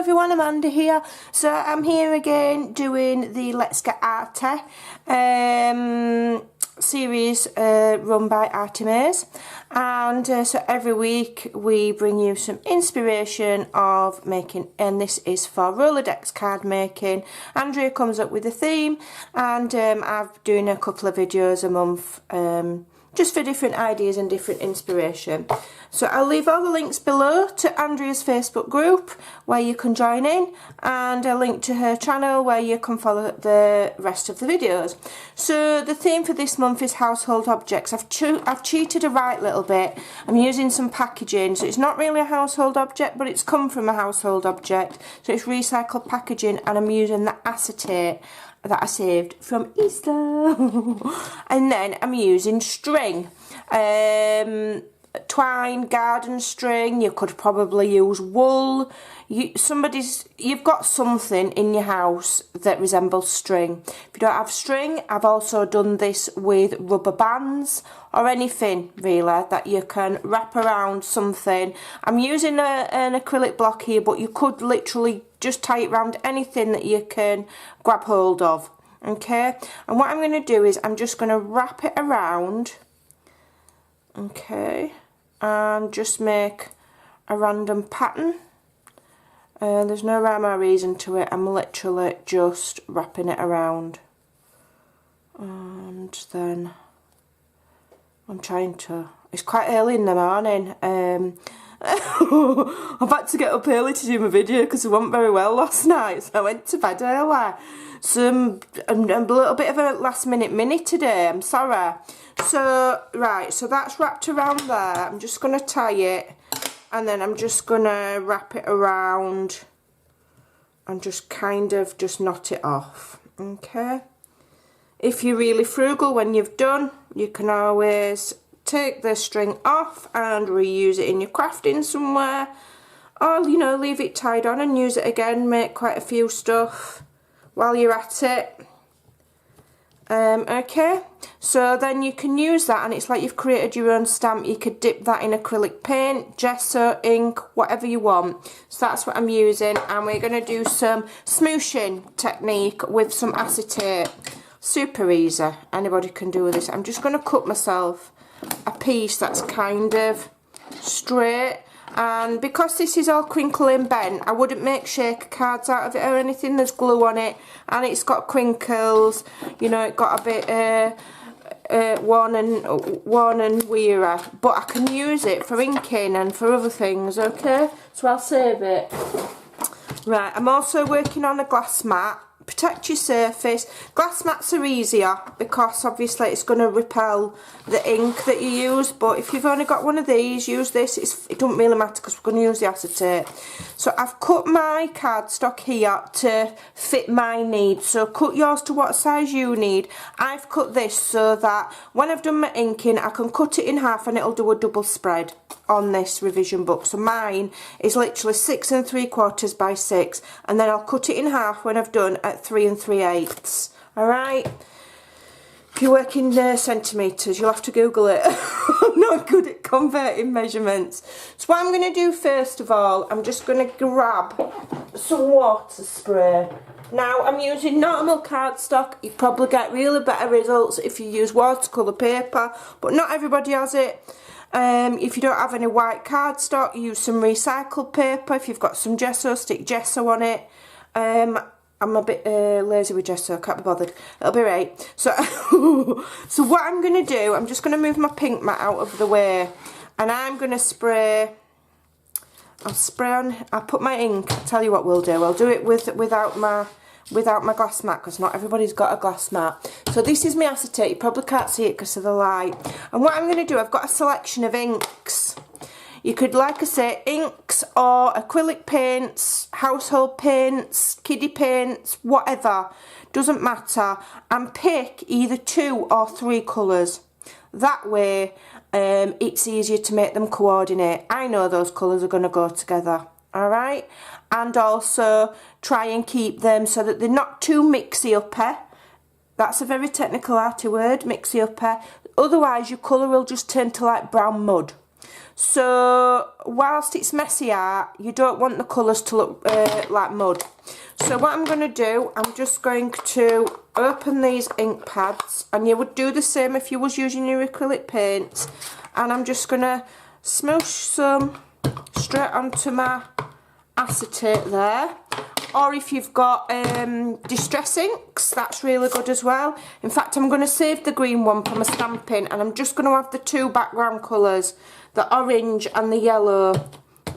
everyone, Amanda here. So I'm here again doing the Let's Get Arty series run by Arty, and so every week we bring you some inspiration of making, and this is for Rolodex card making. Andrea comes up with a theme, and I've doing a couple of videos a month just for different ideas and different inspiration. So I'll leave all the links below to Andrea's Facebook group where you can join in, and a link to her channel where you can follow the rest of the videos. So the theme for this month is household objects. I've cheated a right little bit. I'm using some packaging, so it's not really a household object, but it's come from a household object. So it's recycled packaging, and I'm using the acetate that I saved from Easter. And then I'm using string, twine, garden string. You could probably use wool. You've got something in your house that resembles string. If you don't have string, I've also done this with rubber bands or anything really that you can wrap around something. I'm using an acrylic block here, but you could literally just tie it around anything that you can grab hold of. Okay, and what I'm going to do is I'm just going to wrap it around, okay, and just make a random pattern. There's no rhyme or reason to it. I'm literally just wrapping it around, and then I'm trying to, it's quite early in the morning. I've had to get up early to do my video because I wasn't very well last night, so I went to bed early. So I'm a little bit of a last minute today, I'm sorry. So right, so that's wrapped around there. I'm just going to tie it, and then I'm just going to wrap it around and just kind of just knot it off. Okay, if you're really frugal when you've done, you can always take the string off and reuse it in your crafting somewhere, or, you know, leave it tied on and use it again, make quite a few stuff while you're at it. Okay, so then you can use that, and it's like you've created your own stamp. You could dip that in acrylic paint, gesso, ink, whatever you want. So that's what I'm using, and we're going to do some smooshing technique with some acetate. Super easy, anybody can do this. I'm just going to cut myself a piece that's kind of straight, and because this is all crinkly and bent, I wouldn't make shaker cards out of it or anything. There's glue on it, and it's got crinkles, you know, it got a bit worn and weary, but I can use it for inking and for other things. Okay, so I'll save it. Right, I'm also working on a glass mat. Protect your surface. Glass mats are easier because obviously it's going to repel the ink that you use, but if you've only got one of these, use this. It doesn't really matter because we're going to use the acetate. So I've cut my cardstock here to fit my needs, so cut yours to what size you need. I've cut this so that when I've done my inking, I can cut it in half and it'll do a double spread on this revision book. So mine is literally 6 3/4 by 6, and then I'll cut it in half when I've done at 3 3/8. Alright, if you work in centimetres, you'll have to Google it. I'm not good at converting measurements. So what I'm going to do first of all, I'm just going to grab some water spray. Now I'm using normal cardstock. You probably get really better results if you use watercolour paper, but not everybody has it. If you don't have any white cardstock, use some recycled paper. If you've got some gesso, stick gesso on it. I'm a bit lazy with gesso, can't be bothered. It'll be right. So, so what I'm going to do, I'm just going to move my pink mat out of the way, and I'm going to spray. I'll put my ink. I'll tell you what we'll do. I'll do it without my glass mat, because not everybody's got a glass mat. So this is my acetate. You probably can't see it because of the light. And what I'm going to do, I've got a selection of inks. You could, like I say, inks or acrylic paints, household paints, kiddie paints, whatever. Doesn't matter. And pick either 2 or 3 colours. That way it's easier to make them coordinate. I know those colours are going to go together. Alright? And also try and keep them so that they're not too mixy-uppy. That's a very technical arty word, mixy-uppy. Otherwise your colour will just turn to like brown mud. So whilst it's messy art, you don't want the colours to look like mud. So what I'm going to do, I'm just going to open these ink pads, and you would do the same if you was using your acrylic paints, and I'm just going to smoosh some straight onto my acetate there. Or if you've got distress inks, that's really good as well. In fact, I'm going to save the green one for my stamping, and I'm just going to have the two background colours, the orange and the yellow.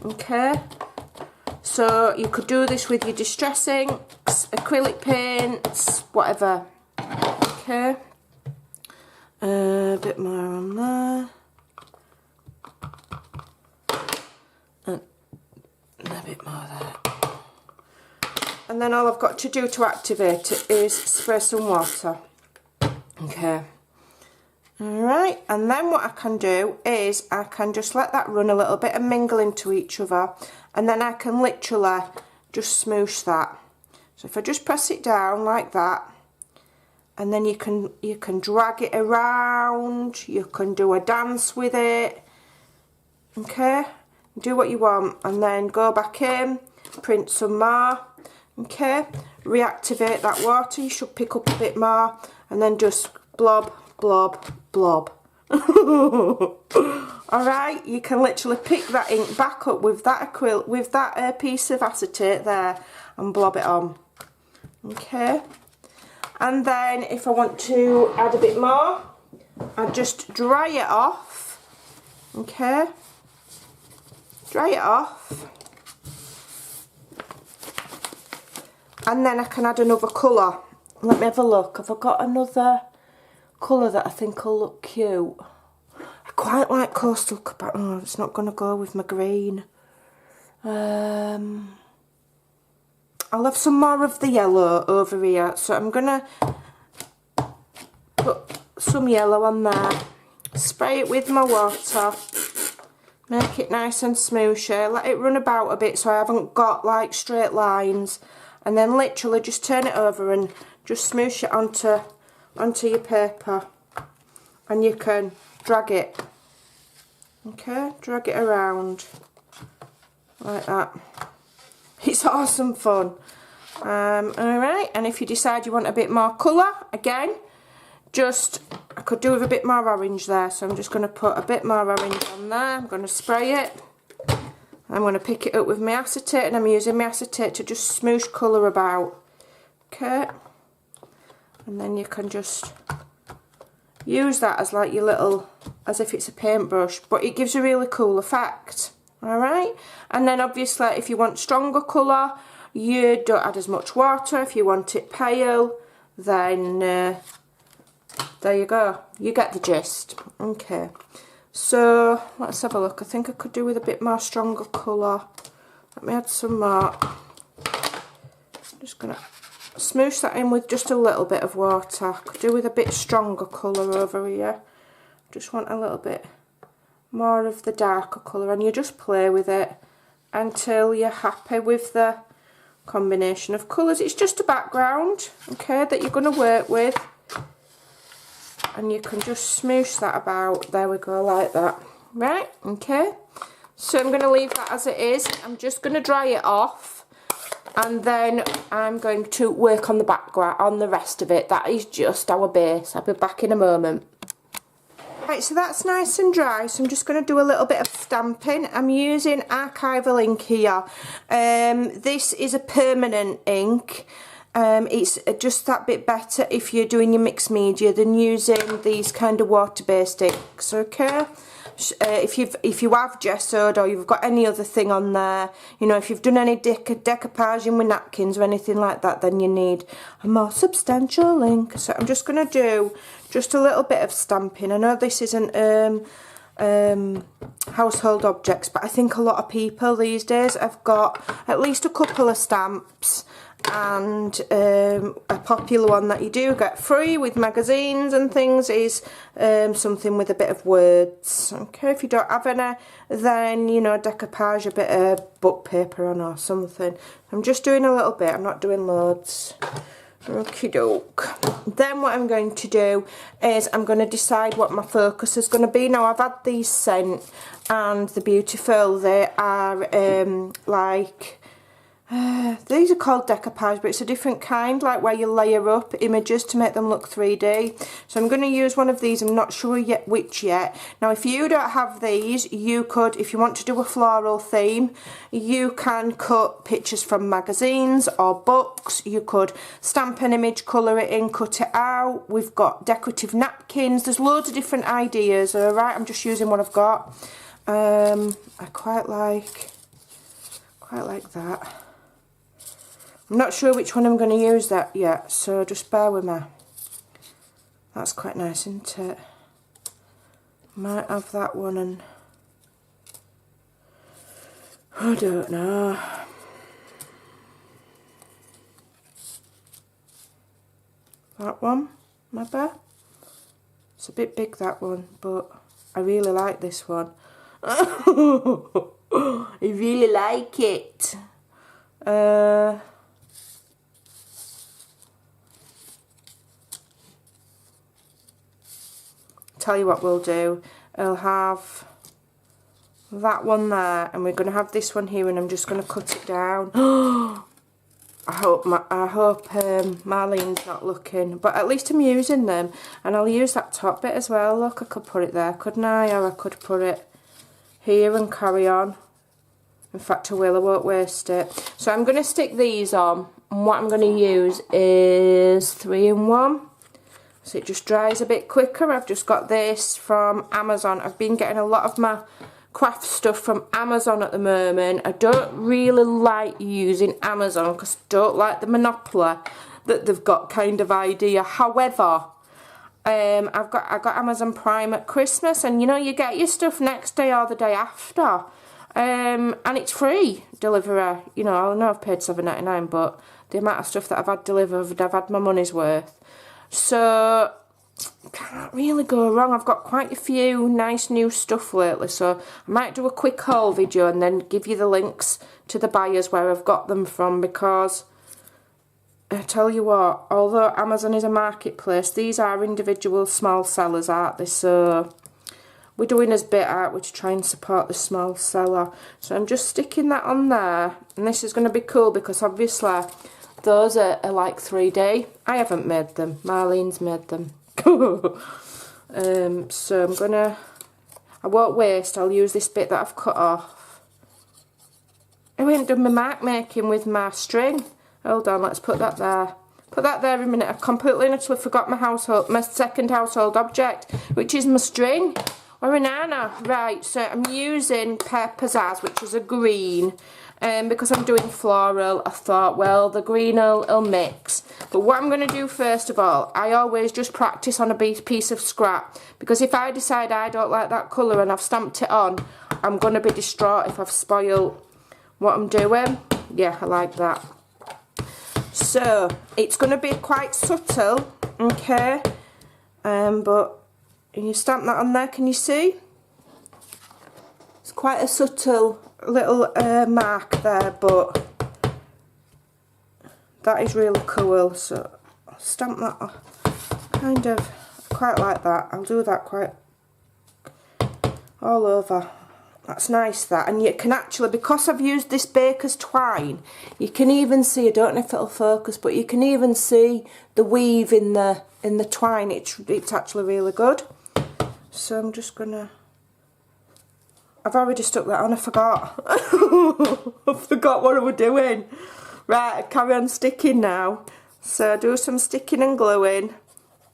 Okay, so you could do this with your distress inks, acrylic paints, whatever. Okay, a bit more on there. And a bit more there. And then all I've got to do to activate it is spray some water. Okay. Alright, and then what I can do is I can just let that run a little bit and mingle into each other, and then I can literally just smoosh that. So if I just press it down like that, and then you can drag it around, you can do a dance with it. Okay, do what you want, and then go back in, print some more. Okay, reactivate that water, you should pick up a bit more, and then just blob, blob, blob. Alright, you can literally pick that ink back up with that piece of acetate there and blob it on. Okay, and then if I want to add a bit more, I just dry it off. Okay, dry it off. And then I can add another colour. Let me have a look. Have I got another colour that I think will look cute? I quite like coastal cabana. Oh, it's not going to go with my green. I'll have some more of the yellow over here. So I'm going to put some yellow on there. Spray it with my water. Make it nice and smooshy. Let it run about a bit so I haven't got like straight lines. And then literally just turn it over and just smoosh it onto your paper, and you can drag it. Okay, drag it around like that. It's awesome fun. Alright, and if you decide you want a bit more colour, again, I could do with a bit more orange there, so I'm just going to put a bit more orange on there. I'm going to spray it. I'm going to pick it up with my acetate, and I'm using my acetate to just smoosh colour about. Okay, and then you can just use that as like your little, as if it's a paintbrush, but it gives a really cool effect. Alright, and then obviously if you want stronger colour, you don't add as much water. If you want it pale, then there you go, you get the gist. Okay. So let's have a look. I think I could do with a bit more stronger colour. Let me add some more. I'm just going to smoosh that in with just a little bit of water. Could do with a bit stronger colour over here. Just want a little bit more of the darker colour, and you just play with it until you're happy with the combination of colours. It's just a background, okay, that you're going to work with. And you can just smoosh that about. There we go, like that. Right, okay. So I'm going to leave that as it is. I'm just going to dry it off, and then I'm going to work on the background, on the rest of it. That is just our base. I'll be back in a moment. Right, so that's nice and dry, so I'm just going to do a little bit of stamping. I'm using archival ink here. This is a permanent ink. It's just that bit better if you're doing your mixed media than using these kind of water-based inks, okay? If you have gessoed, or you've got any other thing on there, you know, if you've done any decoupaging with napkins or anything like that, then you need a more substantial ink. So I'm just going to do just a little bit of stamping. I know this isn't household objects, but I think a lot of people these days have got at least a couple of stamps, and a popular one that you do get free with magazines and things is something with a bit of words. Okay, if you don't have any, then, you know, decoupage a bit of book paper on or something. I'm just doing a little bit, I'm not doing loads. Okie doke. Then what I'm going to do is I'm going to decide what my focus is going to be. Now I've had these sent and they're beautiful. They are like... these are called decoupage, but it's a different kind, like where you layer up images to make them look 3D. So I'm going to use one of these. I'm not sure yet which yet. Now if you don't have these, you could, if you want to do a floral theme, you can cut pictures from magazines or books. You could stamp an image, colour it in, cut it out. We've got decorative napkins. There's loads of different ideas. Alright, I'm just using what I've got. I quite like that. I'm not sure which one I'm going to use that yet, so just bear with me. That's quite nice, isn't it? Might have that one and... I don't know. That one, maybe? It's a bit big, that one, but I really like this one. I really like it. Tell you what we'll do, I'll have that one there and we're going to have this one here and I'm just going to cut it down. I hope Marlene's not looking, but at least I'm using them, and I'll use that top bit as well. Look, I could put it there, couldn't I? Or I could put it here and carry on. In fact I will, I won't waste it. So I'm going to stick these on, and what I'm going to use is 3-in-1. So it just dries a bit quicker. I've just got this from Amazon. I've been getting a lot of my craft stuff from Amazon at the moment. I don't really like using Amazon because I don't like the monopoly that they've got kind of idea. However, I got Amazon Prime at Christmas, and you know, you get your stuff next day or the day after. And it's free delivery. You know, I know I've paid $7.99, but the amount of stuff that I've had delivered, I've had my money's worth. So, can't really go wrong. I've got quite a few nice new stuff lately, so I might do a quick haul video and then give you the links to the buyers where I've got them from, because I tell you what, although Amazon is a marketplace, these are individual small sellers, aren't they? So we're doing as bit, aren't we, to try and support the small seller. So I'm just sticking that on there, and this is going to be cool because obviously those are like 3D. I haven't made them, Marlene's made them. So I'm gonna, I won't waste, I'll use this bit that I've cut off. I haven't done my mark making with my string. Hold on, let's put that there. Put that there a minute. I completely and utterly forgot my second household object, which is my string. Or an Anna. Right, so I'm using Pear Pizzazz, which is a green. Because I'm doing floral, I thought, well, the green will mix. But what I'm going to do first of all, I always just practice on a piece of scrap. Because if I decide I don't like that colour and I've stamped it on, I'm going to be distraught if I've spoiled what I'm doing. Yeah, I like that. So, it's going to be quite subtle, okay? But you stamp that on there, can you see? It's quite a subtle little mark there, but that is really cool. So I'll stamp that off. Kind of, quite like that. I'll do that quite all over. That's nice, that. And you can actually, because I've used this baker's twine, you can even see, I don't know if it'll focus, but you can even see the weave in the twine. It's actually really good. So I'm just gonna, I've already stuck that on, I forgot. I forgot what I was doing. Right, I carry on sticking now. So I do some sticking and gluing.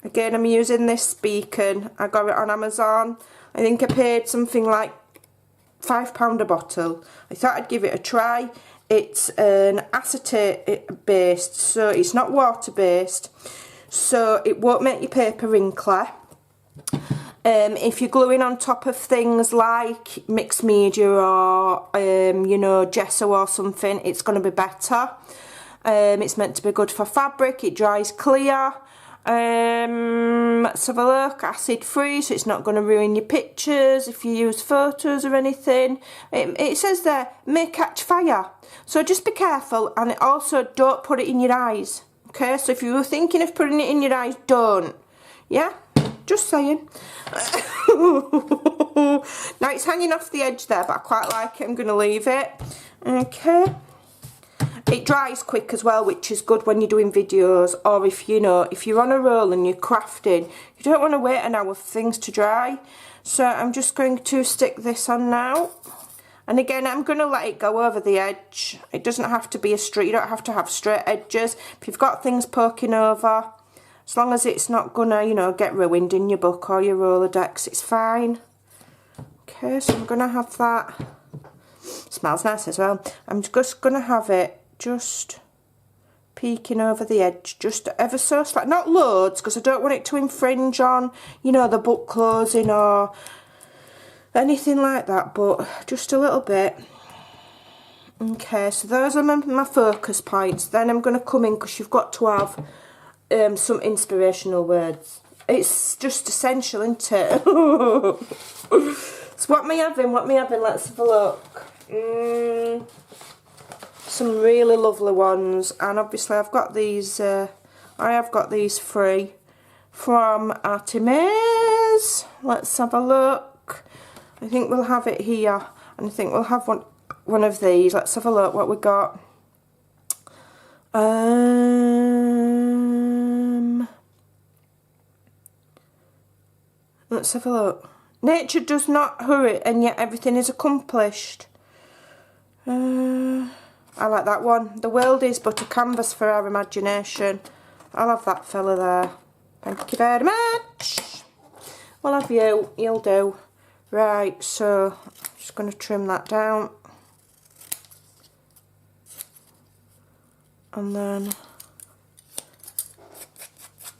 Again, I'm using this beacon. I got it on Amazon. I think I paid something like £5 a bottle. I thought I'd give it a try. It's an acetate based, so it's not water based. So it won't make your paper wrinkly. If you're gluing on top of things like mixed media or, you know, gesso or something, it's going to be better. It's meant to be good for fabric. It dries clear. Let's have a look. Acid free, so it's not going to ruin your pictures if you use photos or anything. It says there, may catch fire. So just be careful, and also don't put it in your eyes. Okay, so if you were thinking of putting it in your eyes, don't. Yeah, just saying. Now it's hanging off the edge there, but I quite like it. I'm going to leave it. Okay. It dries quick as well, which is good when you're doing videos, or if you know, if you're on a roll and you're crafting, you don't want to wait an hour for things to dry. So I'm just going to stick this on now. And again, I'm going to let it go over the edge. It doesn't have to be a straight, you don't have to have straight edges. If you've got things poking over, as long as it's not going to, you know, get ruined in your book or your Rolodex, it's fine. Okay, so I'm going to have that. Smells nice as well. I'm just going to have it just peeking over the edge, just ever so slightly, not loads, because I don't want it to infringe on, you know, the book closing or anything like that, but just a little bit. Okay, so those are my focus points. Then I'm going to come in, because you've got to have some inspirational words. It's just essential, isn't it? So what am I having? Let's have a look. Some really lovely ones, and obviously I've got these, I have got these free from Arty. Let's have a look. I think we'll have it here, and I think we'll have one of these. Let's have a look what we got. Let's have a look. Nature does not hurry, and yet everything is accomplished. I like that one. The world is but a canvas for our imagination. I'll have that fella there. Thank you very much. We'll have you. You'll do. Right, so I'm just going to trim that down. And then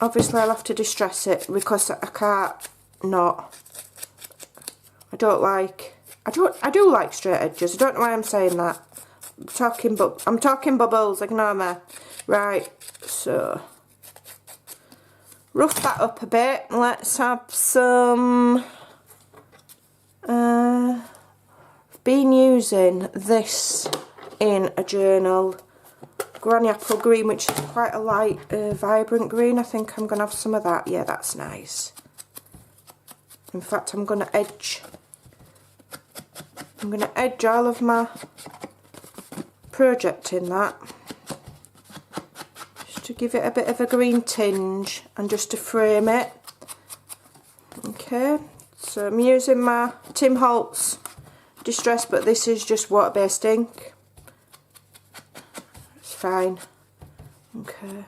obviously I'll have to distress it, because I can't not. I do like straight edges. I don't know why I'm saying that. I'm talking bubbles, ignore me. Right, so rough that up a bit. Let's have some. I've been using this in a journal, Granny Apple Green, which is quite a light, vibrant green. I think I'm going to have some of that. Yeah, that's nice. In fact, I'm going to edge all of my project in that, just to give it a bit of a green tinge and just to frame it. Okay, so I'm using my Tim Holtz Distress, but this is just water-based ink. It's fine. Okay.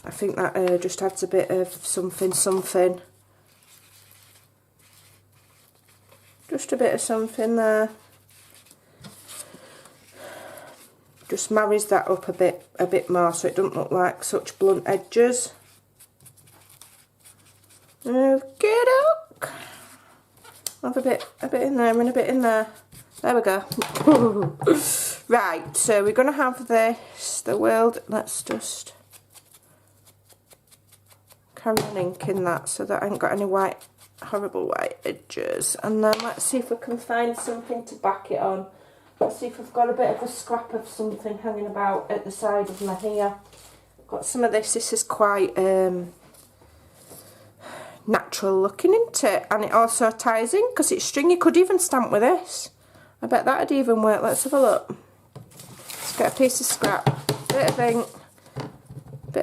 I think that just adds a bit of something. Just a bit of something there. Just marries that up a bit more, so it doesn't look like such blunt edges. Okay, doke. Have a bit in there and a bit in there. There we go. Right, so we're going to have this, the world. Let's just carry on inking that so that I ain't got any horrible white edges. And then let's see if we can find something to back it on. Let's see if I've got a bit of a scrap of something hanging about at the side of my hair. Got some of this. This is quite natural looking, isn't it? And it also ties in because it's string. You could even stamp with this. I bet that'd even work. Let's have a look. Let's get a piece of scrap. Bit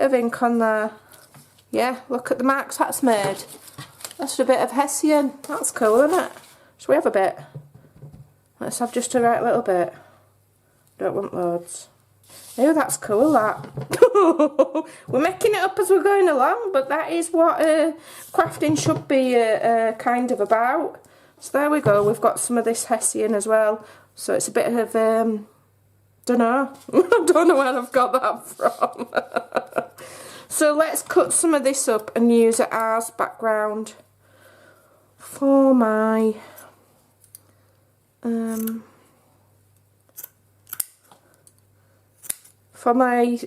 of ink on there. Yeah, look at the marks that's made. That's a bit of Hessian. That's cool, isn't it? Shall we have a bit? Let's have just a right little bit. Don't want loads. Oh, that's cool, that. We're making it up as we're going along, but that is what crafting should be kind of about. So there we go. We've got some of this Hessian as well. So it's a bit of, don't know. I don't know where I've got that from. So let's cut some of this up and use it as background for my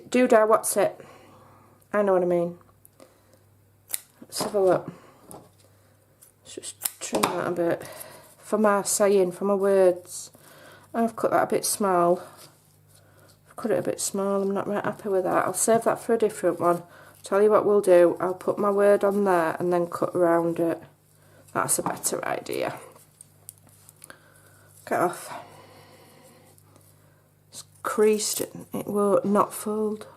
doodah. What's it? I know what I mean. Let's have a look. Let's just trim that a bit. For my saying, for my words. I've cut that a bit small. I've cut it a bit small, I'm not right happy with that. I'll save that for a different one. Tell you what we'll do, I'll put my word on there and then cut around it. That's a better idea. Get off. It's creased, it will not fold.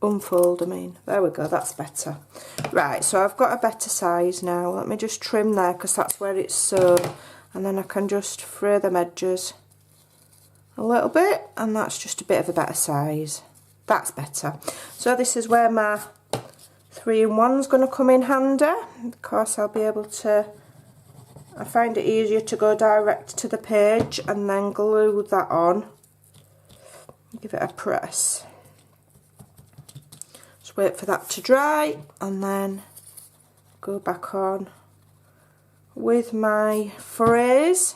Unfold, I mean. There we go, that's better. Right, so I've got a better size now. Let me just trim there because that's where it's sewn. And then I can just fray them edges a little bit, and that's just a bit of a better size. That's better. So this is where my 3-in-1's going to come in handy. Of course, I'll be able to, I find it easier to go direct to the page and then glue that on. Give it a press. Just wait for that to dry and then go back on with my phrase.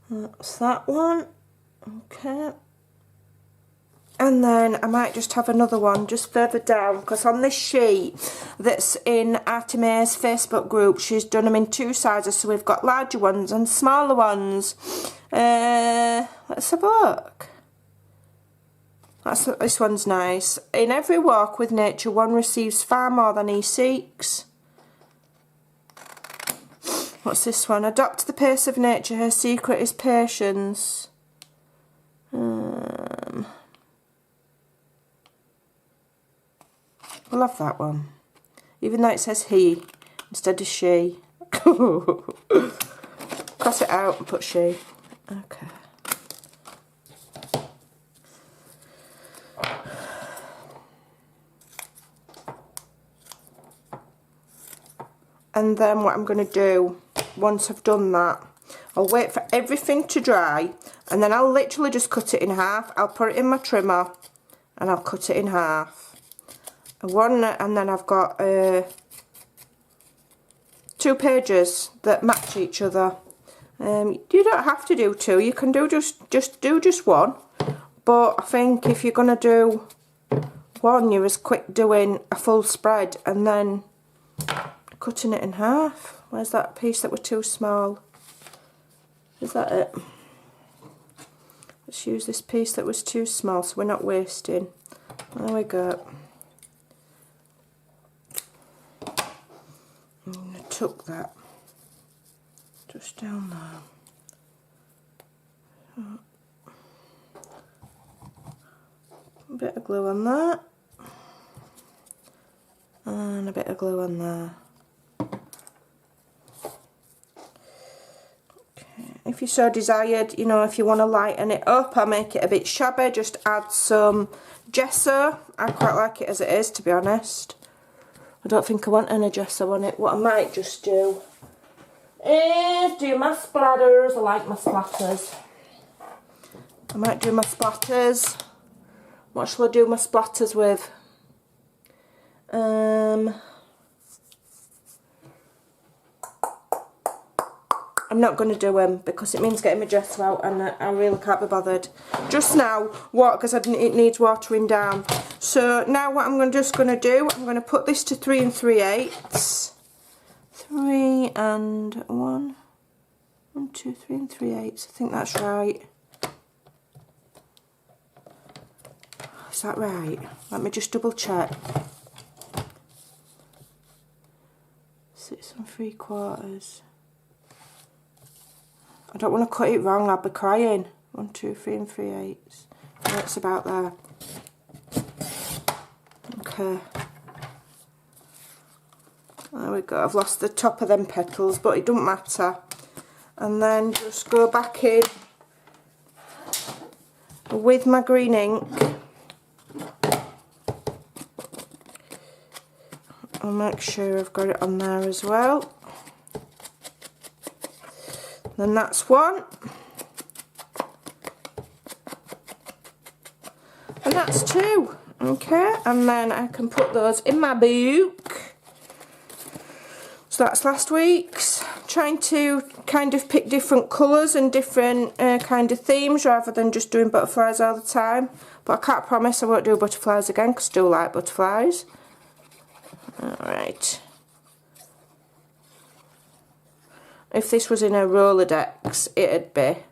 That's that one. Okay. And then I might just have another one just further down, because on this sheet that's in Arty Facebook group, she's done them in 2 sizes, so we've got larger ones and smaller ones. Let's have a look. This one's nice. In every walk with nature, one receives far more than he seeks. What's this one? Adopt the pace of nature, her secret is patience. I love that one. Even though it says he instead of she. Cross it out and put she. Okay. And then what I'm going to do, once I've done that, I'll wait for everything to dry, and then I'll literally just cut it in half. I'll put it in my trimmer and I'll cut it in half. And then I've got 2 pages that match each other. You don't have to do 2, you can do just 1, but I think if you're going to do 1, you're as quick doing a full spread and then cutting it in half. Where's that piece that was too small? Is that it? Let's use this piece that was too small so we're not wasting. There we go. I'm going to tuck that just down there. A bit of glue on that. And a bit of glue on there. If you so desired, you know, if you want to lighten it up or make it a bit shabby, just add some gesso. I quite like it as it is, to be honest. I don't think I want any gesso on it. What I might just do is do my splatters. I like my splatters. I might do my splatters. What shall I do my splatters with? I'm not going to do them because it means getting my gesso out and I really can't be bothered. Just now, because it needs watering down. So now what I'm just going to do, I'm going to put this to 3 3/8. 3 and 1. 1, 2, 3 3/8. I think that's right. Is that right? Let me just double check. 6 3/4. I don't want to cut it wrong, I'll be crying. 1, 2, 3 3/8. Yeah, it's about there. Okay. There we go. I've lost the top of them petals, but it doesn't matter. And then just go back in with my green ink. I'll make sure I've got it on there as well. Then that's 1. And that's 2. Okay, and then I can put those in my book. So that's last week's. I'm trying to kind of pick different colours and different kind of themes rather than just doing butterflies all the time. But I can't promise I won't do butterflies again because I do like butterflies. Alright. if this was in a Rolodex, it'd be a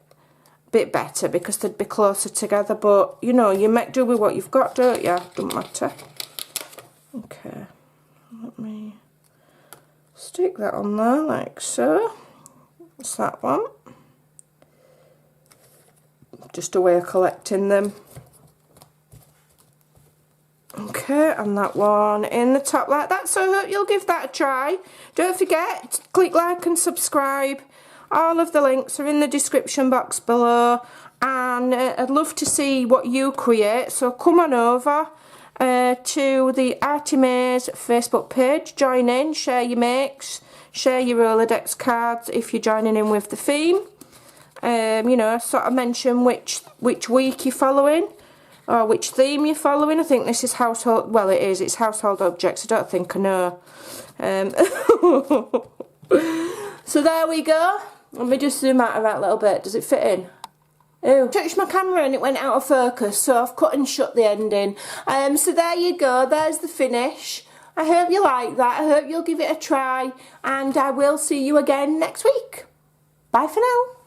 bit better because they'd be closer together, but you know, you make do with what you've got, don't you? Don't matter. Okay, let me stick that on there like so. What's that one? Just a way of collecting them. Okay, and that one in the top like that. So I hope you'll give that a try. Don't forget to click like and subscribe. All of the links are in the description box below, and I'd love to see what you create, so come on over to the Arty Maze Facebook page, join in, share your makes, share your Rolodex cards if you're joining in with the theme. You know, sort of mention which week you're following or which theme you're following. I think this is household, well it is, it's household objects, I don't think I know. So there we go. Let me just zoom out of that a little bit. Does it fit in? Oh, touched my camera and it went out of focus, so I've cut and shut the ending. So there you go, there's the finish. I hope you like that, I hope you'll give it a try, and I will see you again next week. Bye for now.